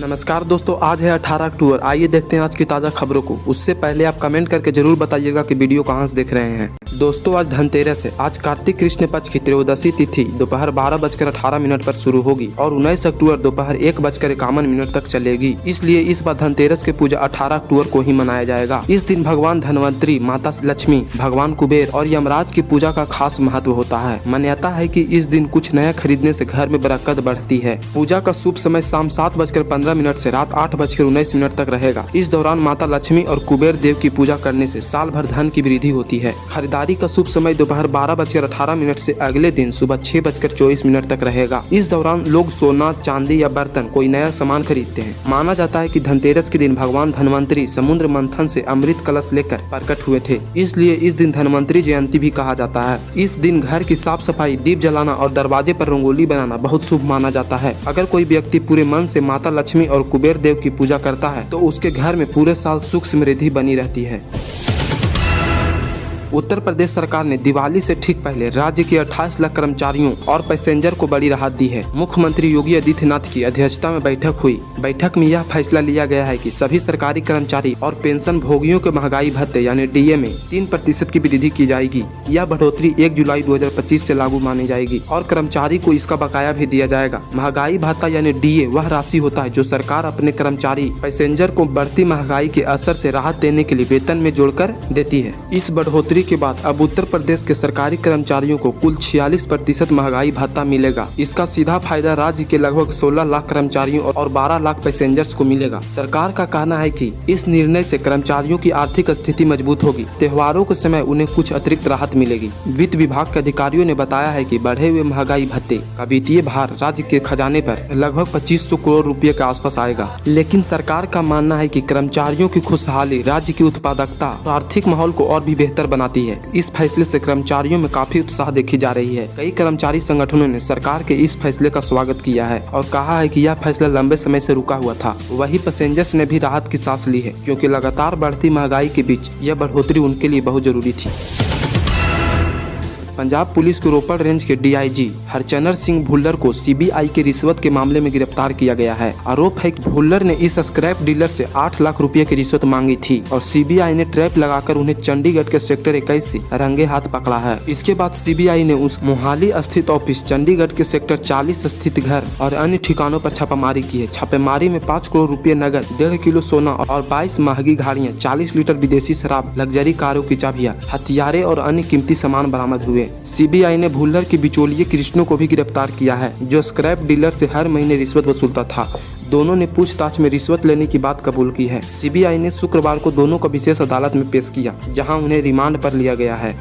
नमस्कार दोस्तों, आज है 18 अक्टूबर। आइए देखते हैं आज की ताज़ा खबरों को। उससे पहले आप कमेंट करके जरूर बताइएगा कि वीडियो कहां से देख रहे हैं। दोस्तों, आज धनतेरस है। आज कार्तिक कृष्ण पक्ष की त्रयोदशी तिथि दोपहर 12:18 पर शुरू होगी और 19 अक्टूबर दोपहर 1:51 तक चलेगी। इसलिए इस बार धनतेरस की पूजा 18 अक्टूबर को ही मनाया जाएगा। इस दिन भगवान धनवंतरी, माता लक्ष्मी, भगवान कुबेर और यमराज की पूजा का खास महत्व होता है। मान्यता है कि इस दिन कुछ नया खरीदने से घर में बरकत बढ़ती है। पूजा का शुभ समय शाम 7:15 से रात 8:19 तक रहेगा। इस दौरान माता लक्ष्मी और कुबेर देव की पूजा करने से साल भर धन की वृद्धि होती है। खरीदारी का शुभ समय दोपहर 12:18 से अगले दिन सुबह 6:24 तक रहेगा। इस दौरान लोग सोना, चांदी या बर्तन कोई नया सामान खरीदते हैं। माना जाता है कि धनतेरस के दिन भगवान धनवंतरी समुद्र मंथन से अमृत कलश लेकर प्रकट हुए थे, इसलिए इस दिन धनवंतरी जयंती भी कहा जाता है। इस दिन घर की साफ सफाई, दीप जलाना और दरवाजे पर रंगोली बनाना बहुत शुभ माना जाता है। अगर कोई व्यक्ति पूरे मन से माता लक्ष्मी और कुबेर देव की पूजा करता है तो उसके घर में पूरे साल सुख समृद्धि बनी रहती है। उत्तर प्रदेश सरकार ने दिवाली से ठीक पहले राज्य के 28 लाख कर्मचारियों और पैसेंजर को बड़ी राहत दी है। मुख्यमंत्री योगी आदित्यनाथ की अध्यक्षता में बैठक हुई। बैठक में यह फैसला लिया गया है कि सभी सरकारी कर्मचारी और पेंशन भोगियों के महंगाई भत्ते यानी डीए में 3% की वृद्धि की जाएगी। यह बढ़ोतरी 1 जुलाई 2025 से लागू मानी जाएगी और कर्मचारी को इसका बकाया भी दिया जाएगा। महंगाई भत्ता यानी डीए वह राशि होता है जो सरकार अपने कर्मचारी, पैसेंजर को बढ़ती महंगाई के असर से राहत देने के लिए वेतन में जोड़कर देती है। इस बढ़ोतरी के बाद अब उत्तर प्रदेश के सरकारी कर्मचारियों को कुल 46% महंगाई भत्ता मिलेगा। इसका सीधा फायदा राज्य के लगभग 16 लाख कर्मचारियों और 12 लाख पैसेंजर्स को मिलेगा। सरकार का कहना है कि इस निर्णय से कर्मचारियों की आर्थिक स्थिति मजबूत होगी। त्योहारों के समय उन्हें कुछ अतिरिक्त राहत मिलेगी। वित्त विभाग के अधिकारियों ने बताया है कि बढ़े हुए महंगाई भत्ते का वित्तीय भार राज्य के खजाने पर लगभग 2500 करोड़ रुपए के आसपास आएगा। लेकिन सरकार का मानना है कि कर्मचारियों की खुशहाली राज्य की उत्पादकता और आर्थिक माहौल को और भी बेहतर बनाती है। इस फैसले से कर्मचारियों में काफी उत्साह देखी जा रही है। कई कर्मचारी संगठनों ने सरकार के इस फैसले का स्वागत किया है और कहा है कि यह फैसला लंबे समय से रुका हुआ था। वहीं पैसेंजर्स ने भी राहत की सांस ली है, क्योंकि लगातार बढ़ती महंगाई के बीच यह बढ़ोतरी उनके लिए बहुत जरूरी थी। पंजाब पुलिस के रोपड़ रेंज के डीआईजी हरचंदर सिंह भुल्लर को सीबीआई के रिश्वत के मामले में गिरफ्तार किया गया है। आरोप है कि भुल्लर ने इस स्क्रैप डीलर से 8 लाख रुपए की रिश्वत मांगी थी और सीबीआई ने ट्रैप लगाकर उन्हें चंडीगढ़ के सेक्टर 21 से रंगे हाथ पकड़ा है। इसके बाद सीबीआई ने उस मोहाली स्थित ऑफिस, चंडीगढ़ के सेक्टर 40 स्थित घर और अन्य ठिकानों पर छापामारी की है। छापेमारी में 5 करोड़ रुपए नगद, 1.5 किलो सोना और 22 महंगी गाड़ियाँ, 40 लीटर विदेशी शराब, लग्जरी कारों की चाबियां, हथियारे और अन्य कीमती सामान बरामद हुए। सीबीआई ने भुल्लर के बिचौलिए कृष्णो को भी गिरफ्तार किया है, जो स्क्रैप डीलर से हर महीने रिश्वत वसूलता था। दोनों ने पूछताछ में रिश्वत लेने की बात कबूल की है। सीबीआई ने शुक्रवार को दोनों को विशेष अदालत में पेश किया, जहां उन्हें रिमांड पर लिया गया है।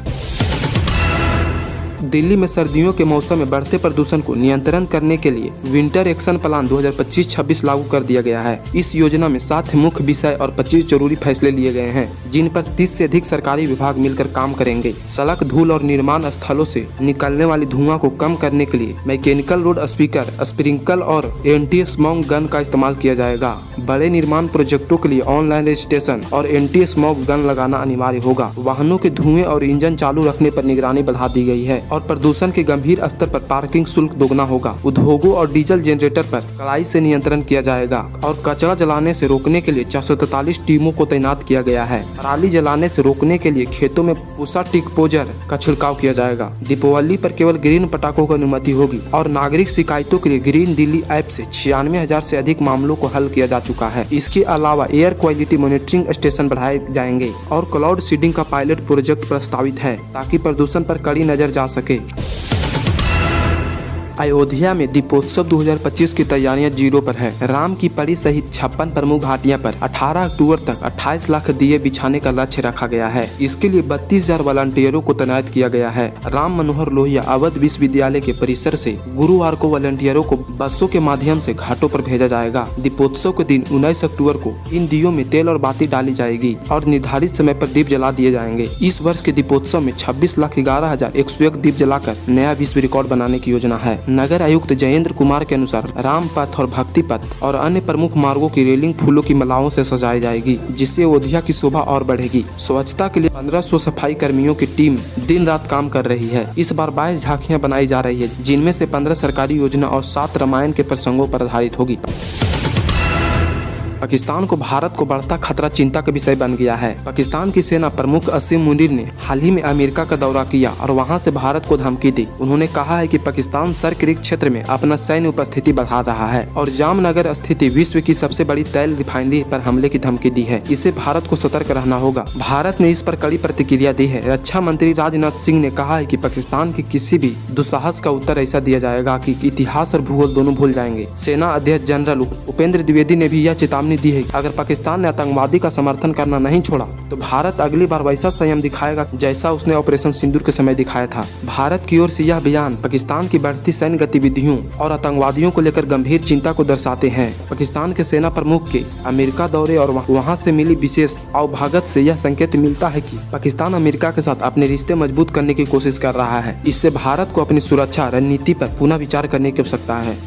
दिल्ली में सर्दियों के मौसम में बढ़ते प्रदूषण को नियंत्रण करने के लिए विंटर एक्शन प्लान 2025-26 लागू कर दिया गया है। इस योजना में 7 मुख्य विषय और 25 जरूरी फैसले लिए गए हैं, जिन पर 30 से अधिक सरकारी विभाग मिलकर काम करेंगे। सड़क, धूल और निर्माण स्थलों से निकलने वाली धुआं को कम करने के लिए मैकेनिकल रोड स्पीकर, स्प्रिंकल और एंटी स्मॉग गन का इस्तेमाल किया जाएगा। बड़े निर्माण प्रोजेक्टों के लिए ऑनलाइन रजिस्ट्रेशन और एंटी स्मॉग गन लगाना अनिवार्य होगा। वाहनों के धुएं और इंजन चालू रखने पर निगरानी बढ़ा दी गई है और प्रदूषण के गंभीर स्तर पर पार्किंग शुल्क दोगुना होगा। उद्योगों और डीजल जनरेटर पर कड़ाई से नियंत्रण किया जाएगा और कचरा जलाने से रोकने के लिए 443 टीमों को तैनात किया गया है। पराली जलाने से रोकने के लिए खेतों में पूसा टिकपोजर का छिड़काव किया जाएगा। दीपावली पर केवल ग्रीन पटाखों की अनुमति होगी और नागरिक शिकायतों के लिए ग्रीन दिल्ली ऐप से 96,000 से अधिक मामलों को हल किया जा चुका है। इसके अलावा एयर क्वालिटी मॉनिटरिंग स्टेशन बढ़ाए जाएंगे और क्लाउड सीडिंग का पायलट प्रोजेक्ट प्रस्तावित है, ताकि प्रदूषण पर कड़ी नजर जा सके। अयोध्या में दीपोत्सव 2025 की तैयारियां जीरो पर है। राम की परी सहित 56 प्रमुख घाटियां पर 18 अक्टूबर तक 28 लाख दिए बिछाने का लक्ष्य रखा गया है। इसके लिए 32,000 वॉलंटियरों को तैनात किया गया है। राम मनोहर लोहिया अवध विश्वविद्यालय के परिसर से गुरुवार को वॉलंटियरों को बसों के माध्यम से घाटों पर भेजा जाएगा। दीपोत्सव के दिन 19 अक्टूबर को इन दियों में तेल और बाती डाली जाएगी और निर्धारित समय पर दीप जला दिए जाएंगे। इस वर्ष के दीपोत्सव में 26,11,101 दीप जलाकर नया विश्व रिकॉर्ड बनाने की योजना है। नगर आयुक्त जयेंद्र कुमार के अनुसार राम पथ और भक्ति पथ और अन्य प्रमुख मार्गों की रेलिंग फूलों की मालाओं से सजाई जाएगी, जिससे अयोध्या की शोभा और बढ़ेगी। स्वच्छता के लिए 1500 सफाई कर्मियों की टीम दिन रात काम कर रही है। इस बार 22 झांकियां बनाई जा रही है, जिनमें से 15 सरकारी योजना और 7 रामायण के प्रसंगों पर आधारित होगी। पाकिस्तान को भारत को बढ़ता खतरा चिंता का विषय बन गया है। पाकिस्तान की सेना प्रमुख असीम मुनीर ने हाल ही में अमेरिका का दौरा किया और वहां से भारत को धमकी दी। उन्होंने कहा है कि पाकिस्तान सरक्रिक क्षेत्र में अपना सैन्य उपस्थिति बढ़ा रहा है और जामनगर स्थित विश्व की सबसे बड़ी तेल रिफाइनरी पर हमले की धमकी दी है। इससे भारत को सतर्क रहना होगा। भारत ने इस पर कड़ी प्रतिक्रिया दी है। रक्षा मंत्री राजनाथ सिंह ने कहा है कि पाकिस्तान के किसी भी दुस्साहस का उत्तर ऐसा दिया जाएगा कि इतिहास और भूगोल दोनों भूल जाएंगे। सेना अध्यक्ष जनरल उपेंद्र द्विवेदी ने भी यह चेतावनी दी है कि अगर पाकिस्तान ने आतंकवादी का समर्थन करना नहीं छोड़ा तो भारत अगली बार वैसा संयम दिखाएगा जैसा उसने ऑपरेशन सिंदूर के समय दिखाया था। भारत की ओर से यह बयान पाकिस्तान की बढ़ती सैन्य गतिविधियों और आतंकवादियों को लेकर गंभीर चिंता को दर्शाते हैं। पाकिस्तान के सेना प्रमुख के अमेरिका दौरे और वहां से मिली विशेष अवभागत से यह संकेत मिलता है कि पाकिस्तान अमेरिका के साथ अपने रिश्ते मजबूत करने की कोशिश कर रहा है। इससे भारत को अपनी सुरक्षा रणनीति पर पुनः विचार करने की आवश्यकता है।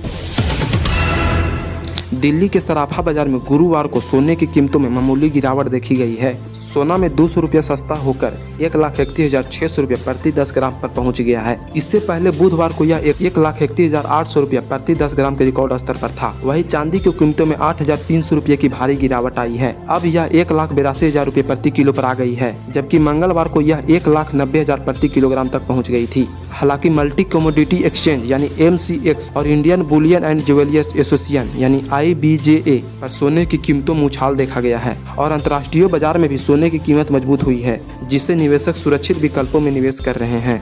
दिल्ली के सराफा बाजार में गुरुवार को सोने की कीमतों में मामूली गिरावट देखी गई है। सोना में 200 रुपया सस्ता होकर 1,31,600 रुपया प्रति 10 ग्राम पर पहुंच गया है। इससे पहले बुधवार को यह 1,31,800 रुपया प्रति 10 ग्राम के रिकॉर्ड स्तर पर था। वहीं चांदी की कीमतों में 8,300 रुपये की भारी गिरावट आई है। अब यह 1,82,000 रुपये प्रति किलो पर आ गई है, जबकि मंगलवार को यह 1,90,000 प्रति किलोग्राम तक पहुँच गई थी। हालांकि मल्टी कमोडिटी एक्सचेंज यानी MCX और Indian Boolean and jewellers association यानी IBJA पर सोने की कीमतों में उछाल देखा गया है और अंतर्राष्ट्रीय बाजार में भी सोने की कीमत मजबूत हुई है, जिससे निवेशक सुरक्षित विकल्पों में निवेश कर रहे हैं।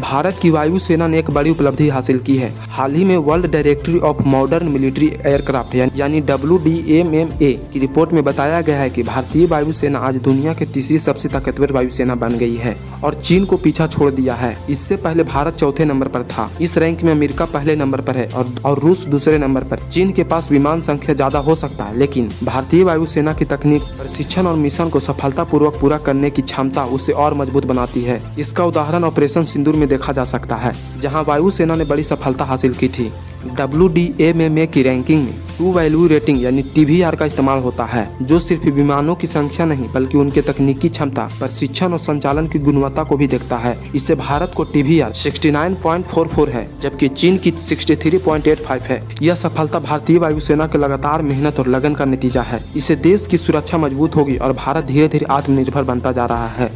भारत की वायुसेना ने एक बड़ी उपलब्धि हासिल की है। हाल ही में world directory of modern military aircraft यानी WDMMA की रिपोर्ट में बताया गया है कि भारतीय वायुसेना आज दुनिया की तीसरी सबसे ताकतवर वायुसेना बन गई है और चीन को पीछा छोड़ दिया है। इससे पहले भारत चौथे नंबर पर था। इस रैंक में अमेरिका पहले नंबर पर है और रूस दूसरे नंबर पर। चीन के पास विमान संख्या ज्यादा हो सकता है, लेकिन भारतीय वायुसेना की तकनीक, प्रशिक्षण और मिशन को सफलतापूर्वक पूरा करने की क्षमता उसे और मजबूत बनाती है। इसका उदाहरण ऑपरेशन सिंदूर में देखा जा सकता है, जहां वायुसेना ने बड़ी सफलता हासिल की थी। WDMMA की रैंकिंग में ट्रू वैल्यू रेटिंग यानी TVR का इस्तेमाल होता है, जो सिर्फ विमानों की संख्या नहीं बल्कि उनके तकनीकी क्षमता, प्रशिक्षण और संचालन की गुणवत्ता को भी देखता है। इससे भारत को TVR 69.44 है, जबकि चीन की 63.85 है। यह सफलता भारतीय वायुसेना के लगातार मेहनत और लगन का नतीजा है। इससे देश की सुरक्षा मजबूत होगी और भारत धीरे धीरे आत्मनिर्भर बनता जा रहा है।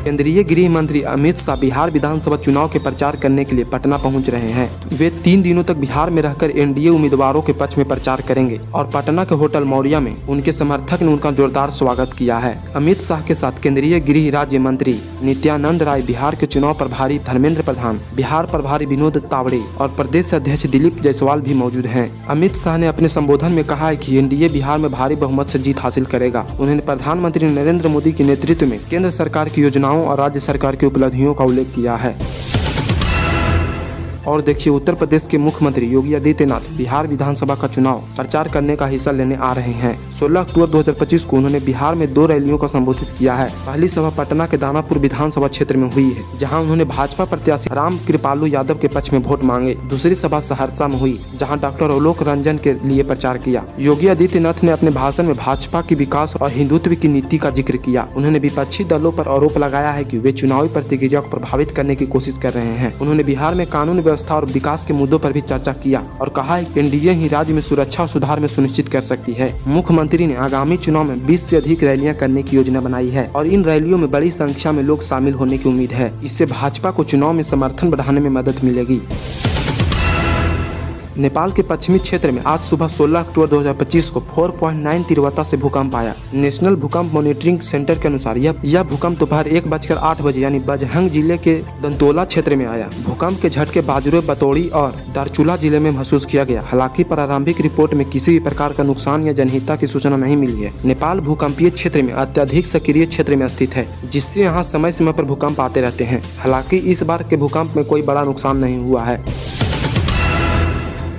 केंद्रीय गृह मंत्री अमित शाह बिहार विधानसभा चुनाव के प्रचार करने के लिए पटना पहुंच रहे हैं। वे 3 दिनों तक बिहार में रहकर NDA उम्मीदवारों के पक्ष में प्रचार करेंगे और पटना के होटल मौर्या में उनके समर्थक ने उनका जोरदार स्वागत किया है। अमित शाह के साथ केंद्रीय गृह राज्य मंत्री नित्यानंद राय, बिहार के चुनाव प्रभारी धर्मेंद्र प्रधान, बिहार प्रभारी विनोद तावड़े और प्रदेश अध्यक्ष दिलीप जायसवाल भी मौजूद हैं। अमित शाह ने अपने संबोधन में कहा है कि NDA बिहार में भारी बहुमत से जीत हासिल करेगा। उन्होंने प्रधानमंत्री नरेंद्र मोदी के नेतृत्व में केंद्र सरकार की योजनाओं और राज्य सरकार की उपलब्धियों का उल्लेख किया है। और देखिए, उत्तर प्रदेश के मुख्यमंत्री योगी आदित्यनाथ बिहार विधानसभा का चुनाव प्रचार करने का हिस्सा लेने आ रहे हैं। 16 अक्टूबर 2025 को उन्होंने बिहार में 2 रैलियों को संबोधित किया है। पहली सभा पटना के दानापुर विधानसभा क्षेत्र में हुई है, जहां उन्होंने भाजपा प्रत्याशी राम कृपालू यादव के पक्ष में वोट मांगे। दूसरी सभा सहरसा में हुई, जहाँ डॉक्टर आलोक रंजन के लिए प्रचार किया। योगी आदित्यनाथ ने अपने भाषण में भाजपा की विकास और हिंदुत्व की नीति का जिक्र किया। उन्होंने विपक्षी दलों पर आरोप लगाया है कि वे चुनावी प्रतिक्रिया को प्रभावित करने की कोशिश कर रहे हैं। उन्होंने बिहार में कानून व्यवस्था और विकास के मुद्दों पर भी चर्चा किया और कहा है कि NDA ही राज्य में सुरक्षा और सुधार में सुनिश्चित कर सकती है। मुख्यमंत्री ने आगामी चुनाव में 20 से अधिक रैलियां करने की योजना बनाई है और इन रैलियों में बड़ी संख्या में लोग शामिल होने की उम्मीद है। इससे भाजपा को चुनाव में समर्थन बढ़ाने में मदद मिलेगी। नेपाल के पश्चिमी क्षेत्र में आज सुबह 16 अक्टूबर 2025 को 4.9 तीव्रता से भूकंप आया। नेशनल भूकंप मॉनिटरिंग सेंटर के अनुसार यह भूकंप दोपहर 1:08 बजे यानी बजहंग जिले के दंतोला क्षेत्र में आया। भूकंप के झटके बाजुरे, बतौड़ी और दारचूला जिले में महसूस किया गया। हालांकि प्रारंभिक रिपोर्ट में किसी भी प्रकार का नुकसान या जनहिता की सूचना नहीं मिली है। नेपाल भूकंपीय क्षेत्र में अत्यधिक सक्रिय क्षेत्र में स्थित है, जिससे यहाँ समय समय पर भूकंप आते रहते हैं। हालांकि इस बार के भूकंप में कोई बड़ा नुकसान नहीं हुआ है।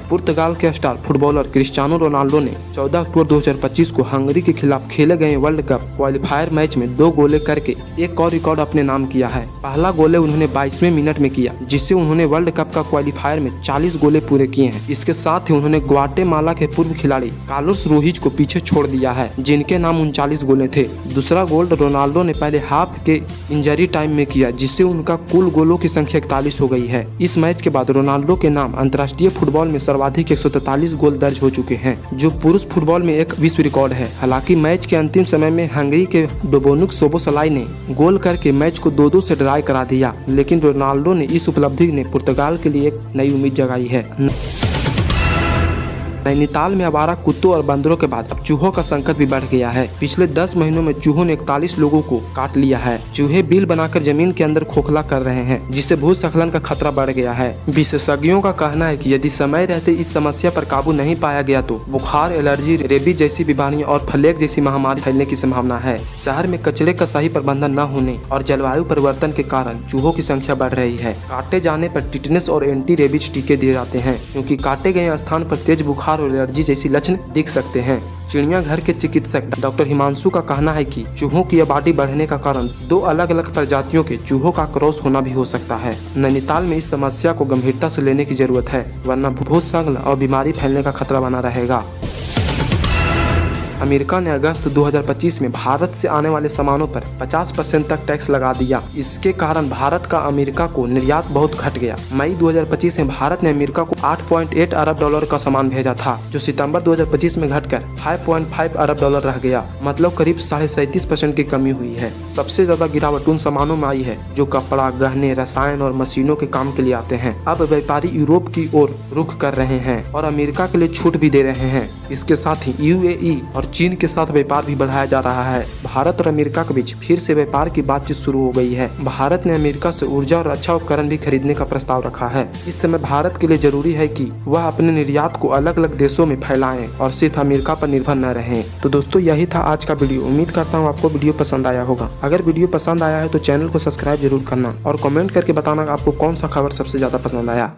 पुर्तगाल के स्टार फुटबॉलर क्रिस्टियानो रोनाल्डो ने 14 अक्टूबर 2025 को हंगरी के खिलाफ खेले गए वर्ल्ड कप क्वालिफायर मैच में 2 गोले करके एक और रिकॉर्ड अपने नाम किया है। पहला गोले उन्होंने 22वें मिनट में किया, जिससे उन्होंने वर्ल्ड कप का क्वालिफायर में 40 गोले पूरे किए हैं। इसके साथ ही उन्होंने ग्वाटेमाला के पूर्व खिलाड़ी कार्लोस रोहिज को पीछे छोड़ दिया है, जिनके नाम 39 गोले थे। दूसरा गोल रोनाल्डो ने पहले हाफ के इंजरी टाइम में किया, जिससे उनका कुल गोलों की संख्या 41 हो गई है। इस मैच के बाद रोनाल्डो के नाम अंतर्राष्ट्रीय फुटबॉल में सर्वाधिक 143 गोल दर्ज हो चुके हैं, जो पुरुष फुटबॉल में एक विश्व रिकॉर्ड है। हालांकि मैच के अंतिम समय में हंगरी के डोबोनुक सोबोसलाई ने गोल करके मैच को 2-2 से ड्रॉ करा दिया, लेकिन रोनाल्डो ने इस उपलब्धि ने पुर्तगाल के लिए एक नई उम्मीद जगाई है। नैनीताल में आवारा कुत्तों और बंदरों के बाद अब चूहों का संकट भी बढ़ गया है। पिछले 10 महीनों में चूहों ने 41 लोगों को काट लिया है। चूहे बिल बनाकर जमीन के अंदर खोखला कर रहे हैं, जिससे भूस्खलन का खतरा बढ़ गया है। विशेषज्ञों का कहना है कि यदि समय रहते इस समस्या पर काबू नहीं पाया गया तो बुखार, एलर्जी, रेबीज जैसी बीमारियां और प्लेग जैसी महामारी फैलने की संभावना है। शहर में कचरे का सही प्रबंधन न होने और जलवायु परिवर्तन के कारण चूहों की संख्या बढ़ रही है। काटे जाने पर टिटनेस और एंटी रेबीज टीके दिए जाते हैं, क्योंकि काटे गए स्थान पर तेज बुखार और एलर्जी जैसी लक्षण दिख सकते हैं। चिड़ियाघर के चिकित्सक डॉक्टर हिमांशु का कहना है कि चूहों की आबादी बढ़ने का कारण 2 अलग-अलग प्रजातियों के चूहों का क्रॉस होना भी हो सकता है। नैनीताल में इस समस्या को गंभीरता से लेने की जरूरत है, वरना भूस्खलन और बीमारी फैलने का खतरा बना रहेगा। अमेरिका ने अगस्त 2025 में भारत से आने वाले सामानों पर 50% तक टैक्स लगा दिया। इसके कारण भारत का अमेरिका को निर्यात बहुत घट गया। मई 2025 में भारत ने अमेरिका को 8.8 अरब डॉलर का सामान भेजा था, जो सितंबर 2025 में घटकर 5.5 अरब डॉलर रह गया। मतलब करीब 37% की कमी हुई है। सबसे ज्यादा गिरावट उन सामानों में आई है जो कपड़ा, गहने, रसायन और मशीनों के काम के लिए आते हैं। अब व्यापारी यूरोप की ओर रुख कर रहे हैं और अमेरिका के लिए छूट भी दे रहे हैं। इसके साथ ही UAE और चीन के साथ व्यापार भी बढ़ाया जा रहा है। भारत और अमेरिका के बीच फिर से व्यापार की बातचीत शुरू हो गई है। भारत ने अमेरिका से ऊर्जा और रक्षा उपकरण भी खरीदने का प्रस्ताव रखा है। इस समय भारत के लिए जरूरी है कि वह अपने निर्यात को अलग अलग देशों में फैलाएं और सिर्फ अमेरिका पर निर्भर न रहें। तो दोस्तों, यही था आज का वीडियो। उम्मीद करता हूँ आपको वीडियो पसंद आया होगा। अगर वीडियो पसंद आया है तो चैनल को सब्सक्राइब जरूर करना और कमेंट करके बताना आपको कौन सा खबर सबसे ज्यादा पसंद आया।